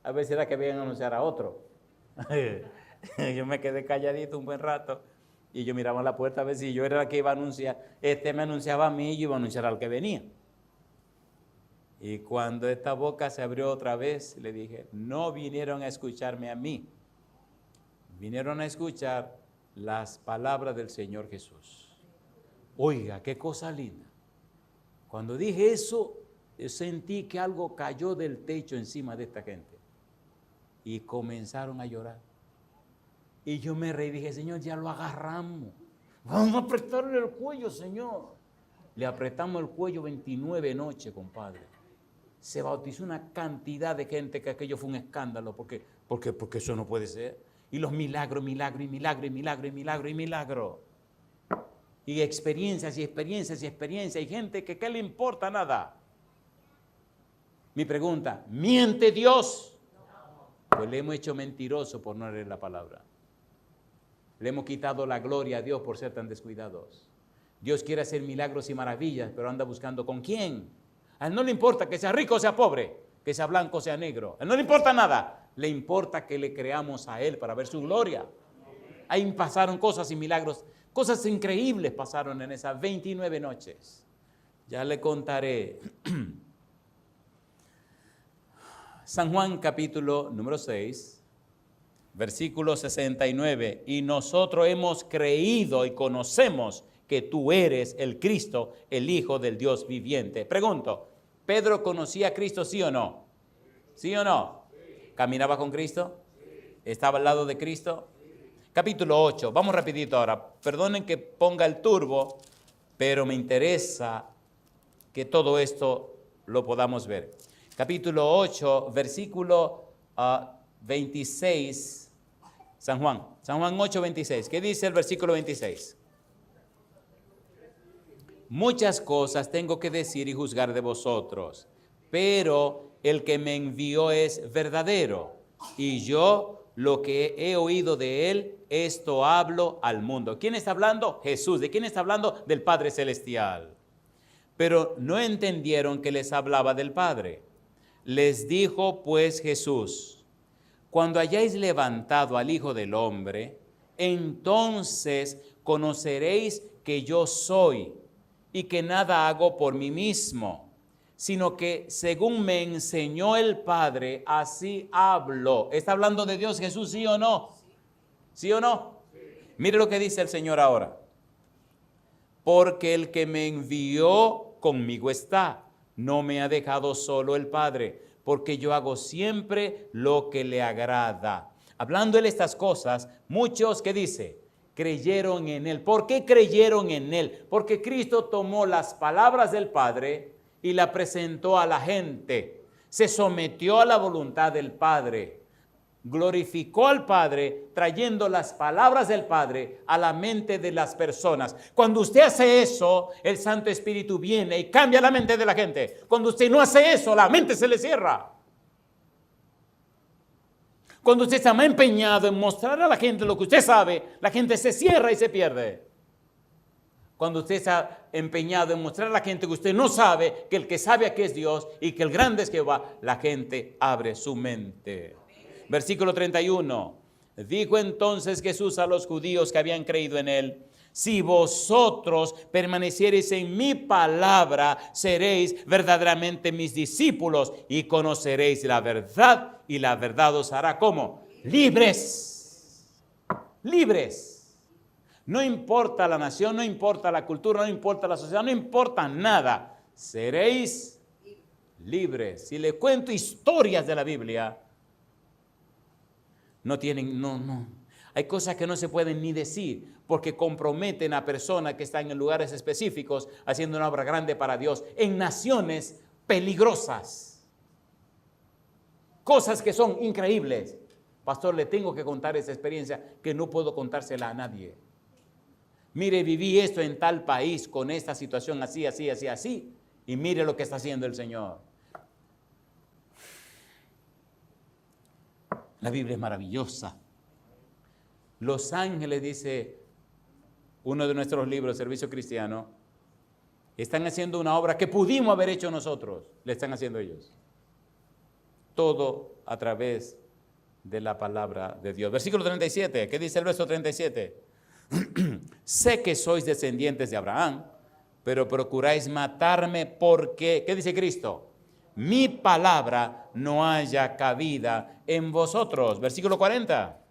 A ver si era que venían a anunciar a otro. Yo me quedé calladito un buen rato y yo miraba a la puerta a ver si yo era el que iba a anunciar. Este me anunciaba a mí y yo iba a anunciar al que venía. Y cuando esta boca se abrió otra vez, le dije, no vinieron a escucharme a mí. Vinieron a escuchar las palabras del Señor Jesús. Oiga, qué cosa linda. Cuando dije eso, yo sentí que algo cayó del techo encima de esta gente. Y comenzaron a llorar. Y yo me reí y dije, Señor, ya lo agarramos. Vamos a apretarle el cuello, Señor. Le apretamos el cuello 29 noches, compadre. Se bautizó una cantidad de gente que aquello fue un escándalo, porque eso no puede ser. Y los milagros. Y experiencias. Y gente que ¿qué le importa? Nada. Mi pregunta, ¿miente Dios? Pues le hemos hecho mentiroso por no leer la palabra. Le hemos quitado la gloria a Dios por ser tan descuidados. Dios quiere hacer milagros y maravillas, pero anda buscando ¿con quién? A él no le importa que sea rico o sea pobre, que sea blanco o sea negro. A él no le importa nada. Le importa que le creamos a él para ver su gloria. Ahí pasaron cosas y milagros. Cosas increíbles pasaron en esas 29 noches. Ya le contaré. San Juan capítulo número 6, versículo 69. Y nosotros hemos creído y conocemos que tú eres el Cristo, el Hijo del Dios viviente. Pregunto, ¿Pedro conocía a Cristo, sí o no? ¿Sí o no? ¿Caminaba con Cristo? ¿Estaba al lado de Cristo? Capítulo 8, vamos rapidito ahora. Perdonen que ponga el turbo, pero me interesa que todo esto lo podamos ver. Capítulo 8, versículo 26. San Juan 8:26. ¿Qué dice el versículo 26? Muchas cosas tengo que decir y juzgar de vosotros, pero el que me envió es verdadero, y yo lo que he oído de él, esto hablo al mundo. ¿Quién está hablando? Jesús. ¿De quién está hablando? Del Padre Celestial. Pero no entendieron que les hablaba del Padre. Les dijo pues Jesús: cuando hayáis levantado al Hijo del Hombre, entonces conoceréis que yo soy, y que nada hago por mí mismo, sino que según me enseñó el Padre, así hablo. ¿Está hablando de Dios Jesús, sí o no? ¿Sí o no? Mire lo que dice el Señor ahora. Porque el que me envió conmigo está, no me ha dejado solo el Padre, porque yo hago siempre lo que le agrada. Hablando él estas cosas, muchos, ¿qué dice? Creyeron en él. ¿Por qué creyeron en él? Porque Cristo tomó las palabras del Padre y la presentó a la gente. Se sometió a la voluntad del Padre. Glorificó al Padre trayendo las palabras del Padre a la mente de las personas. Cuando usted hace eso, el Santo Espíritu viene y cambia la mente de la gente. Cuando usted no hace eso, la mente se le cierra. Cuando usted está más empeñado en mostrar a la gente lo que usted sabe, la gente se cierra y se pierde. Cuando usted está empeñado en mostrar a la gente que usted no sabe, que el que sabe aquí es Dios y que el grande es Jehová, la gente abre su mente. Versículo 31. Dijo entonces Jesús a los judíos que habían creído en él: si vosotros permaneciereis en mi palabra, seréis verdaderamente mis discípulos y conoceréis la verdad, y la verdad os hará ¿cómo? Libres. Libres. No importa la nación, no importa la cultura, no importa la sociedad, no importa nada. Seréis libres. Si le cuento historias de la Biblia, no. Hay cosas que no se pueden ni decir porque comprometen a personas que están en lugares específicos haciendo una obra grande para Dios en naciones peligrosas. Cosas que son increíbles. Pastor, le tengo que contar esa experiencia que no puedo contársela a nadie. Mire, viví esto en tal país con esta situación así, así, así, así. Y mire lo que está haciendo el Señor. La Biblia es maravillosa. Los ángeles, dice uno de nuestros libros, Servicio Cristiano, están haciendo una obra que pudimos haber hecho nosotros. Le están haciendo ellos. Todo a través de la palabra de Dios. Versículo 37. ¿Qué dice el verso 37? Sé que sois descendientes de Abraham, pero procuráis matarme porque, ¿qué dice Cristo? Mi palabra no haya cabida en vosotros. Versículo 40.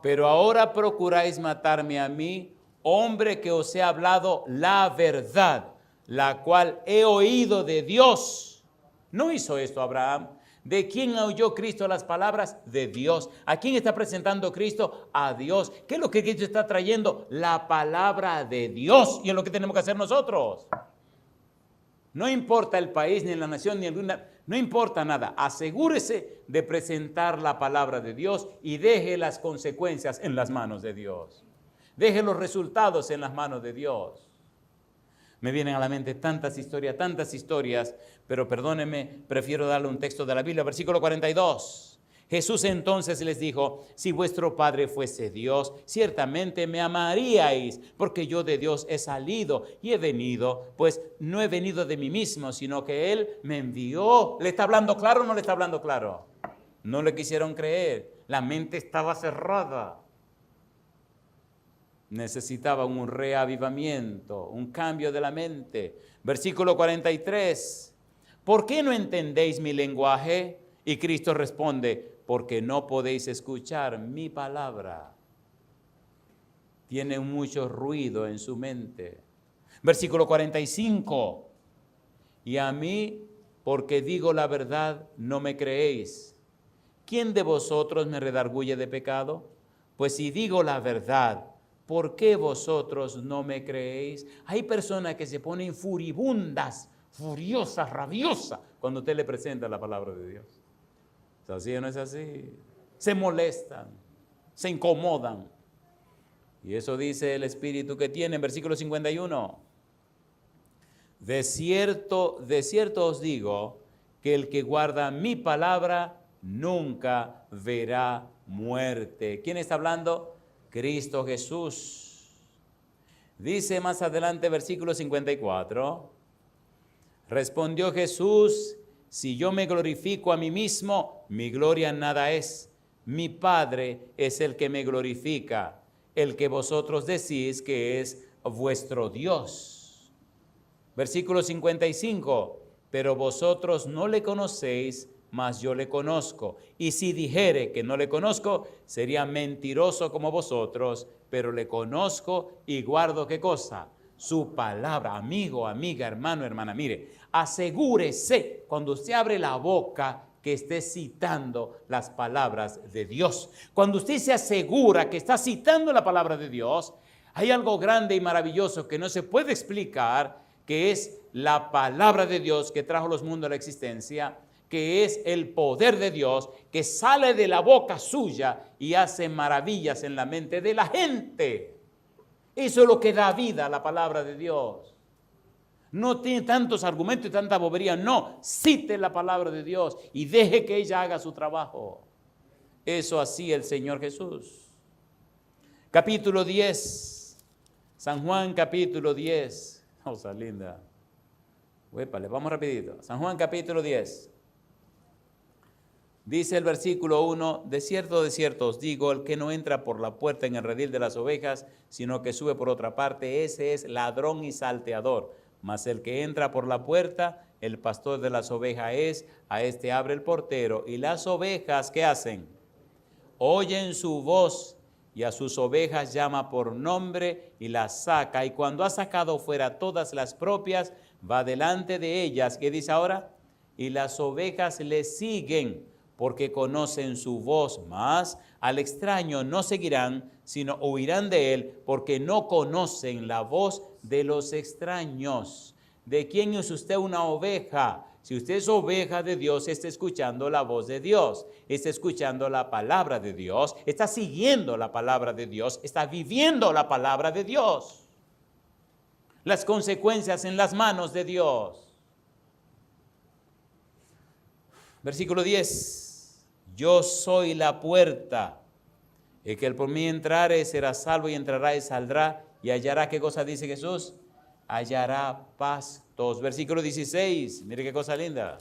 Pero ahora procuráis matarme a mí, hombre que os he hablado la verdad, la cual he oído de Dios. ¿No hizo esto Abraham? ¿De quién oyó Cristo las palabras? De Dios. ¿A quién está presentando Cristo? A Dios. ¿Qué es lo que Cristo está trayendo? La palabra de Dios. Y es lo que tenemos que hacer nosotros. No importa el país, ni la nación, ni alguna, no importa nada. Asegúrese de presentar la palabra de Dios y deje las consecuencias en las manos de Dios. Deje los resultados en las manos de Dios. Me vienen a la mente tantas historias, pero perdónenme, prefiero darle un texto de la Biblia, versículo 42. Jesús entonces les dijo: si vuestro Padre fuese Dios, ciertamente me amaríais, porque yo de Dios he salido y he venido, pues no he venido de mí mismo, sino que Él me envió. ¿Le está hablando claro o no le está hablando claro? No le quisieron creer, la mente estaba cerrada. Necesitaban un reavivamiento, un cambio de la mente. Versículo 43. ¿Por qué no entendéis mi lenguaje? Y Cristo responde: porque no podéis escuchar mi palabra. Tiene mucho ruido en su mente. Versículo 45. Y a mí, porque digo la verdad, no me creéis. ¿Quién de vosotros me redarguye de pecado? Pues si digo la verdad, ¿por qué vosotros no me creéis? Hay personas que se ponen furibundas, furiosas, rabiosas, cuando usted le presenta la palabra de Dios. ¿Es así o no es así? Se molestan. se incomodan. Y eso dice el Espíritu que tiene en versículo 51. De cierto os digo que el que guarda mi palabra nunca verá muerte. ¿Quién está hablando? Cristo Jesús. Dice más adelante, versículo 54, respondió Jesús, si yo me glorifico a mí mismo, mi gloria nada es. Mi Padre es el que me glorifica, el que vosotros decís que es vuestro Dios. Versículo 55, pero vosotros no le conocéis, mas yo le conozco. Y si dijere que no le conozco, sería mentiroso como vosotros, pero le conozco y guardo, ¿qué cosa? Su palabra. Amigo, amiga, hermano, hermana, mire, asegúrese cuando usted abre la boca que esté citando las palabras de Dios. Cuando usted se asegura que está citando la palabra de Dios, hay algo grande y maravilloso que no se puede explicar, que es la palabra de Dios que trajo los mundos a la existencia, que es el poder de Dios que sale de la boca suya y hace maravillas en la mente de la gente. Eso es lo que da vida a la palabra de Dios. No tiene tantos argumentos y tanta bobería. No, cite la palabra de Dios y deje que ella haga su trabajo. Eso hacía el Señor Jesús. Capítulo 10. San Juan capítulo 10. Cosa linda. Uépale, vamos rapidito. San Juan capítulo 10. Dice el versículo 1, de cierto os digo, el que no entra por la puerta en el redil de las ovejas, sino que sube por otra parte, ese es ladrón y salteador. Mas el que entra por la puerta, el pastor de las ovejas es, a este abre el portero. Y las ovejas, ¿qué hacen? Oyen su voz, y a sus ovejas llama por nombre y las saca. Y cuando ha sacado fuera todas las propias, va delante de ellas. ¿Qué dice ahora? Y las ovejas le siguen, porque conocen su voz, mas al extraño no seguirán, sino oirán de él, porque no conocen la voz de los extraños. ¿De quién es usted una oveja? Si usted es oveja de Dios, está escuchando la voz de Dios, está escuchando la palabra de Dios, está siguiendo la palabra de Dios, está viviendo la palabra de Dios. Las consecuencias en las manos de Dios. Versículo 10. Yo soy la puerta. El que por mí entrare será salvo y entrará y saldrá y hallará, ¿qué cosa dice Jesús? Hallará pastos. Versículo 16. Mire qué cosa linda.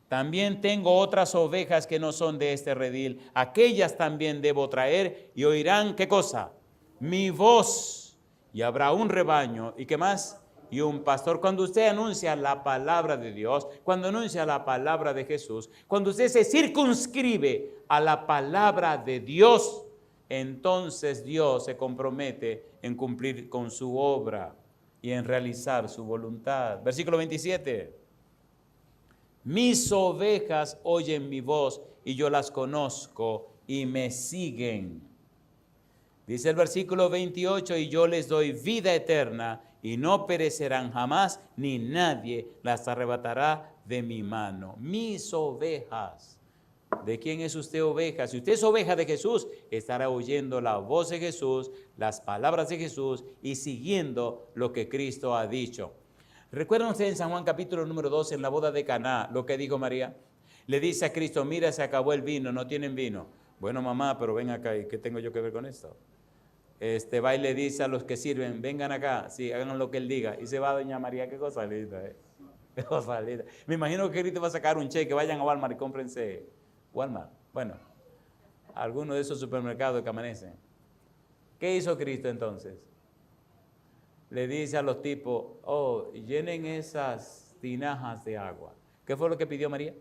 También tengo otras ovejas que no son de este redil. Aquellas también debo traer y oirán, ¿qué cosa? Mi voz. Y habrá un rebaño. ¿Y qué más? Y un pastor. Cuando usted anuncia la palabra de Dios, cuando anuncia la palabra de Jesús, cuando usted se circunscribe a la palabra de Dios, entonces Dios se compromete en cumplir con su obra y en realizar su voluntad. Versículo 27. Mis ovejas oyen mi voz y yo las conozco y me siguen. Dice el versículo 28, y yo les doy vida eterna y no perecerán jamás, ni nadie las arrebatará de mi mano. Mis ovejas. ¿De quién es usted oveja? Si usted es oveja de Jesús, estará oyendo la voz de Jesús, las palabras de Jesús y siguiendo lo que Cristo ha dicho. ¿Recuerdan ustedes en San Juan capítulo número 2, en la boda de Caná, lo que dijo María? Le dice a Cristo, mira, se acabó el vino, no tienen vino. Bueno, mamá, pero ven acá, ¿y qué tengo yo que ver con esto? Va y le dice a los que sirven, vengan acá, sí, hagan lo que él diga. Y se va doña María, qué cosa linda, qué cosa linda. Me imagino que Cristo va a sacar un cheque, vayan a Walmart y cómprense Walmart. Bueno, alguno de esos supermercados que amanecen. ¿Qué hizo Cristo entonces? Le dice a los tipos, oh, llenen esas tinajas de agua. ¿Qué fue lo que pidió María?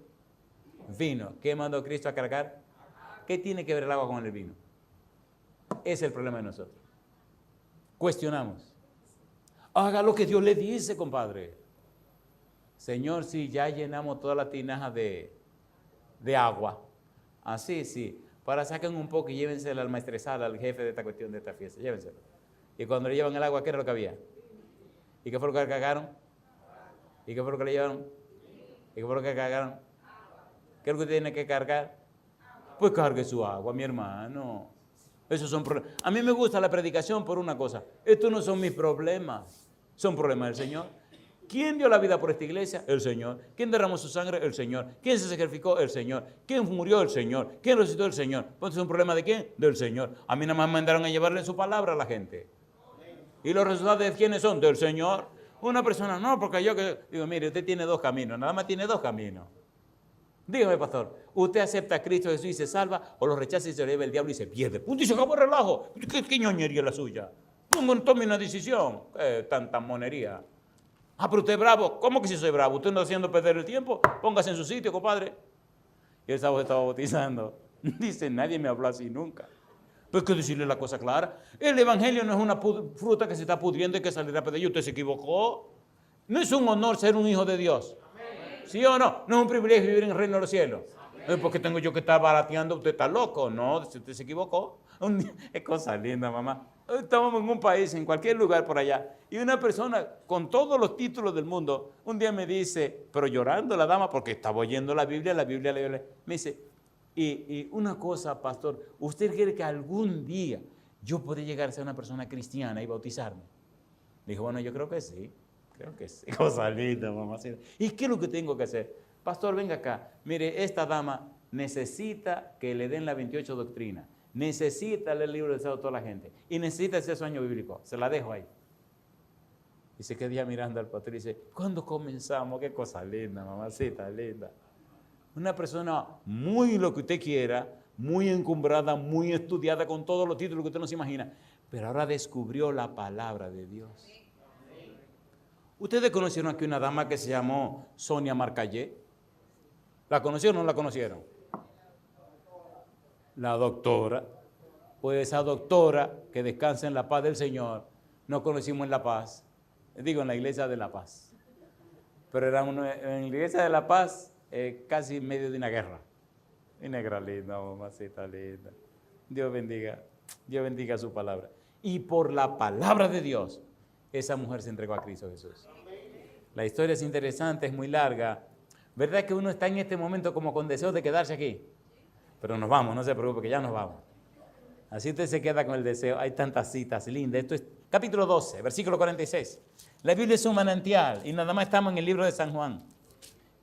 Vino. ¿Qué mandó Cristo a cargar? ¿Qué tiene que ver el agua con el vino? Ese es el problema de nosotros. Cuestionamos. Haga lo que Dios le dice, compadre. Señor, si ya llenamos todas las tinajas de agua. Así, sí. Para saquen un poco y llévensela al maestresal, al jefe de esta cuestión, de esta fiesta. Llévenselo. Y cuando le llevan el agua, ¿qué era lo que había? ¿Y qué fue lo que cargaron? ¿Y qué fue lo que le llevaron? ¿Y qué fue lo que cargaron? ¿Qué es lo que tiene que cargar? Pues cargue su agua, mi hermano. Esos son problemas. A mí me gusta la predicación por una cosa. Estos no son mis problemas, son problemas del Señor. ¿Quién dio la vida por esta iglesia? El Señor. ¿Quién derramó su sangre? El Señor. ¿Quién se sacrificó? El Señor. ¿Quién murió? El Señor. ¿Quién resucitó? El Señor. Entonces, ¿es un problema de quién? Del Señor. A mí nada más me mandaron a llevarle su palabra a la gente. ¿Y los resultados de quiénes son? Del Señor. Una persona, no, porque yo que... Digo, mire, usted tiene dos caminos, nada más tiene dos caminos. Dígame, pastor, ¿usted acepta a Cristo Jesús y se salva o lo rechaza y se lo lleva el diablo y se pierde? Punto y se acabó el relajo. ¿Qué ñoñería la suya? Tome una decisión. Tanta monería. Ah, pero usted es bravo. ¿Cómo que si soy bravo? ¿Usted no está haciendo perder el tiempo? Póngase en su sitio, compadre. Y el sábado estaba bautizando. Dice, nadie me habló así nunca. Pues hay que decirle la cosa clara. El evangelio no es una fruta que se está pudriendo y que salirá a pedir. Usted se equivocó. No es un honor ser un hijo de Dios. ¿Sí o no? No es un privilegio vivir en el reino de los cielos. No es porque tengo yo que estar barateando, usted está loco. No, usted se equivocó. Es cosa linda, mamá. Estábamos en un país, en cualquier lugar por allá, y una persona con todos los títulos del mundo, un día me dice, pero llorando la dama, porque estaba oyendo la Biblia, me dice, y una cosa, pastor, ¿usted quiere que algún día yo pueda llegar a ser una persona cristiana y bautizarme? Dijo, bueno, yo creo que sí. Creo que sí. Cosa linda, mamacita. ¿Y qué es lo que tengo que hacer? Pastor, venga acá. Mire, esta dama necesita que le den la 28 doctrina. Necesita leer el libro del Estado a toda la gente. Y necesita hacer su año bíblico. Se la dejo ahí. Y se queda mirando al pastor y dice, ¿cuándo comenzamos? Qué cosa linda, mamacita linda. Una persona muy lo que usted quiera, muy encumbrada, muy estudiada, con todos los títulos que usted no se imagina. Pero ahora descubrió la palabra de Dios. ¿Ustedes conocieron aquí una dama que se llamó Sonia Marcayé? ¿La conocieron o no la conocieron? La doctora. Pues esa doctora, que descansa en la paz del Señor, nos conocimos en La Paz. Digo, en la iglesia de La Paz. Pero era en la iglesia de La Paz, casi en medio de una guerra. Y negra linda, mamacita linda. Dios bendiga su palabra. Y por la palabra de Dios, esa mujer se entregó a Cristo Jesús. La historia es interesante, es muy larga. ¿Verdad que uno está en este momento como con deseo de quedarse aquí? Pero nos vamos, no se preocupe, que ya nos vamos. Así usted se queda con el deseo. Hay tantas citas lindas. Esto es capítulo 12, versículo 46. La Biblia es un manantial y nada más estamos en el libro de San Juan.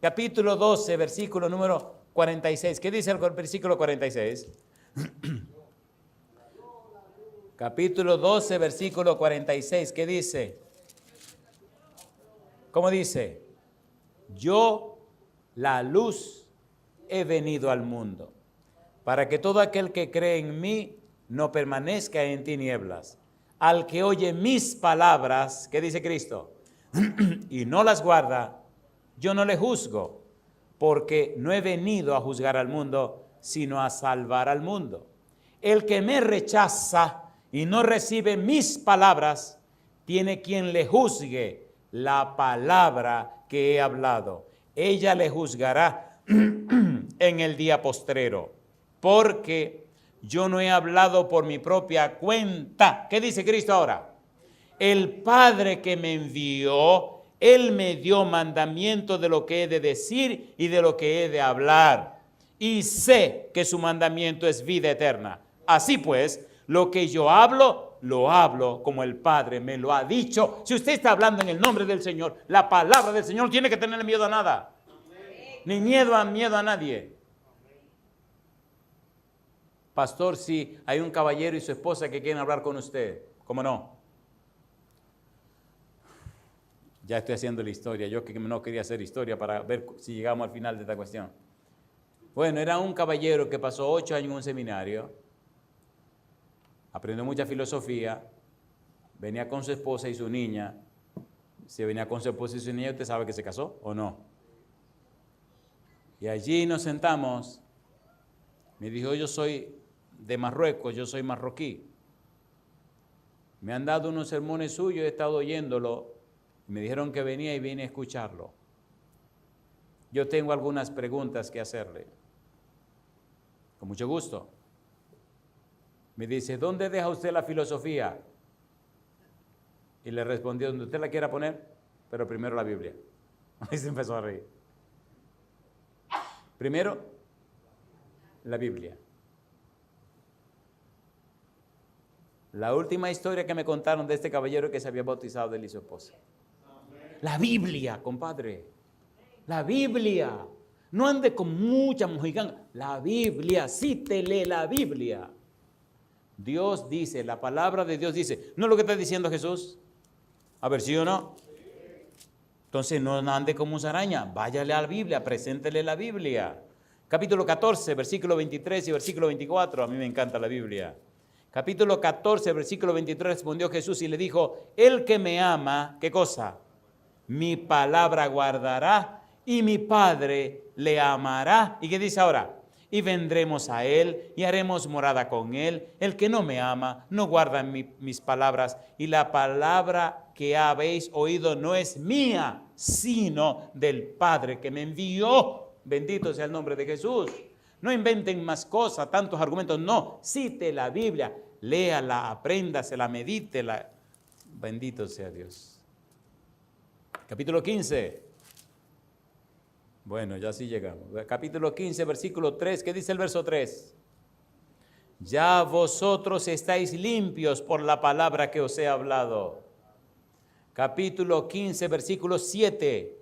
Capítulo 12, versículo número 46. ¿Qué dice el versículo 46? Capítulo 12, versículo 46. ¿Qué dice? ¿Cómo dice? Yo, la luz, he venido al mundo, para que todo aquel que cree en mí no permanezca en tinieblas. Al que oye mis palabras, ¿qué dice Cristo? Y no las guarda, yo no le juzgo, porque no he venido a juzgar al mundo, sino a salvar al mundo. El que me rechaza y no recibe mis palabras, tiene quien le juzgue la palabra que he hablado. Ella le juzgará en el día postrero, porque yo no he hablado por mi propia cuenta. ¿Qué dice Cristo ahora? El Padre que me envió, Él me dio mandamiento de lo que he de decir y de lo que he de hablar. Y sé que su mandamiento es vida eterna. Así pues, lo que yo hablo, lo hablo como el Padre me lo ha dicho. Si usted está hablando en el nombre del Señor, la palabra del Señor, no tiene que tenerle miedo a nada. Ni miedo a nadie. Pastor, si hay un caballero y su esposa que quieren hablar con usted, ¿cómo no? Ya estoy haciendo la historia. Yo que no quería hacer historia para ver si llegamos al final de esta cuestión. Bueno, era un caballero que pasó 8 años en un seminario, aprendió mucha filosofía, venía con su esposa y su niña. Si venía con su esposa y su niña, ¿usted sabe que se casó o no? Y allí nos sentamos. Me dijo, yo soy de Marruecos, yo soy marroquí. Me han dado unos sermones suyos, he estado oyéndolo. Me dijeron que venía y vine a escucharlo. Yo tengo algunas preguntas que hacerle. Con mucho gusto. Me dice, ¿dónde deja usted la filosofía? Y le respondí, donde usted la quiera poner, pero primero la Biblia. Ahí se empezó a reír. Primero, la Biblia. La última historia que me contaron de este caballero que se había bautizado de él y su esposa. La Biblia, compadre. La Biblia. No ande con mucha mojiganga. La Biblia, sí te lee la Biblia. Dios dice, la palabra de Dios dice, ¿no es lo que está diciendo Jesús? A ver, ¿sí o no? Entonces no ande como musaraña, váyale a la Biblia, preséntele la Biblia. Capítulo 14, versículo 23 y versículo 24, a mí me encanta la Biblia. Capítulo 14, versículo 23, respondió Jesús y le dijo, el que me ama, ¿qué cosa? Mi palabra guardará y mi Padre le amará. ¿Y qué dice ahora? Y vendremos a él y haremos morada con él. El que no me ama no guarda mis palabras, y la palabra que habéis oído no es mía, sino del Padre que me envió. Bendito sea el nombre de Jesús. No inventen más cosas, tantos argumentos. No, cite la Biblia, léala, apréndasela, medítela. Bendito sea Dios. Capítulo 15. Bueno, ya sí llegamos. Capítulo 15, versículo 3. ¿Qué dice el verso 3? Ya vosotros estáis limpios por la palabra que os he hablado. Capítulo 15, versículo 7.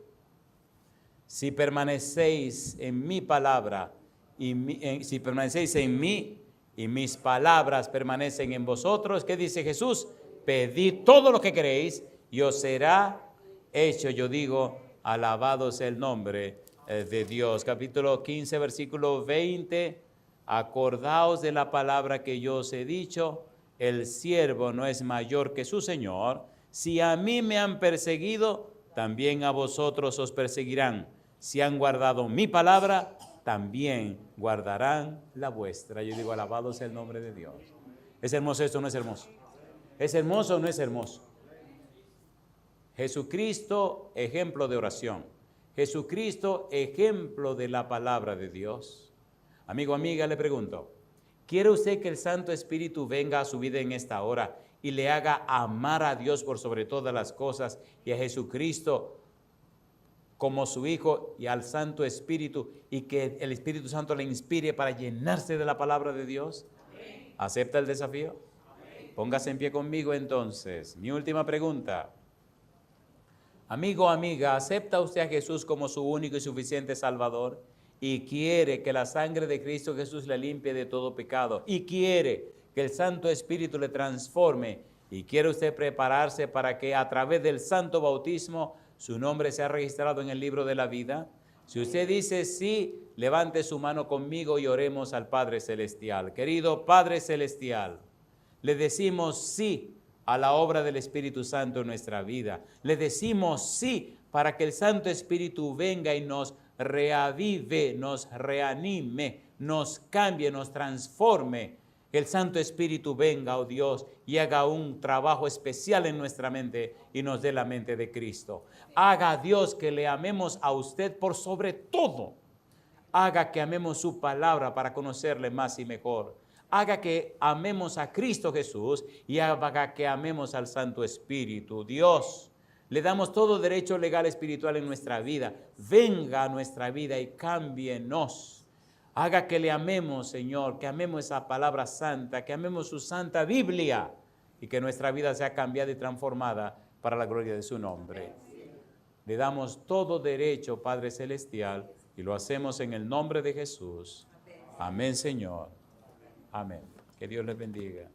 Si permanecéis en mi palabra, si permanecéis en mí y mis palabras permanecen en vosotros, ¿qué dice Jesús? Pedid todo lo que queréis y os será hecho. Yo digo, alabado sea el nombre de Dios. Capítulo 15, versículo 20. Acordaos de la palabra que yo os he dicho, el siervo no es mayor que su Señor. Si a mí me han perseguido, también a vosotros os perseguirán. Si han guardado mi palabra, también guardarán la vuestra. Yo digo, alabado sea el nombre de Dios. ¿Es hermoso esto o no es hermoso? ¿Es hermoso o no es hermoso? Jesucristo, ejemplo de oración. Jesucristo, ejemplo de la palabra de Dios. Amigo, amiga, le pregunto, ¿quiere usted que el Santo Espíritu venga a su vida en esta hora y le haga amar a Dios por sobre todas las cosas y a Jesucristo como su Hijo y al Santo Espíritu, y que el Espíritu Santo le inspire para llenarse de la palabra de Dios? ¿Acepta el desafío? Póngase en pie conmigo entonces. Mi última pregunta. Amigo, amiga, ¿acepta usted a Jesús como su único y suficiente Salvador? Y quiere que la sangre de Cristo Jesús le limpie de todo pecado. Y quiere que el Santo Espíritu le transforme. Y quiere usted prepararse para que a través del santo bautismo su nombre sea registrado en el libro de la vida. Si usted dice sí, levante su mano conmigo y oremos al Padre Celestial. Querido Padre Celestial, le decimos sí a la obra del Espíritu Santo en nuestra vida. Le decimos sí para que el Santo Espíritu venga y nos reavive, nos reanime, nos cambie, nos transforme. Que el Santo Espíritu venga, oh Dios, y haga un trabajo especial en nuestra mente y nos dé la mente de Cristo. Haga, Dios, que le amemos a usted por sobre todo. Haga que amemos su palabra para conocerle más y mejor. Haga que amemos a Cristo Jesús y haga que amemos al Santo Espíritu. Dios, le damos todo derecho legal espiritual en nuestra vida. Venga a nuestra vida y cámbienos. Haga que le amemos, Señor, que amemos esa palabra santa, que amemos su santa Biblia y que nuestra vida sea cambiada y transformada para la gloria de su nombre. Le damos todo derecho, Padre Celestial, y lo hacemos en el nombre de Jesús. Amén, Señor. Amén. Que Dios les bendiga.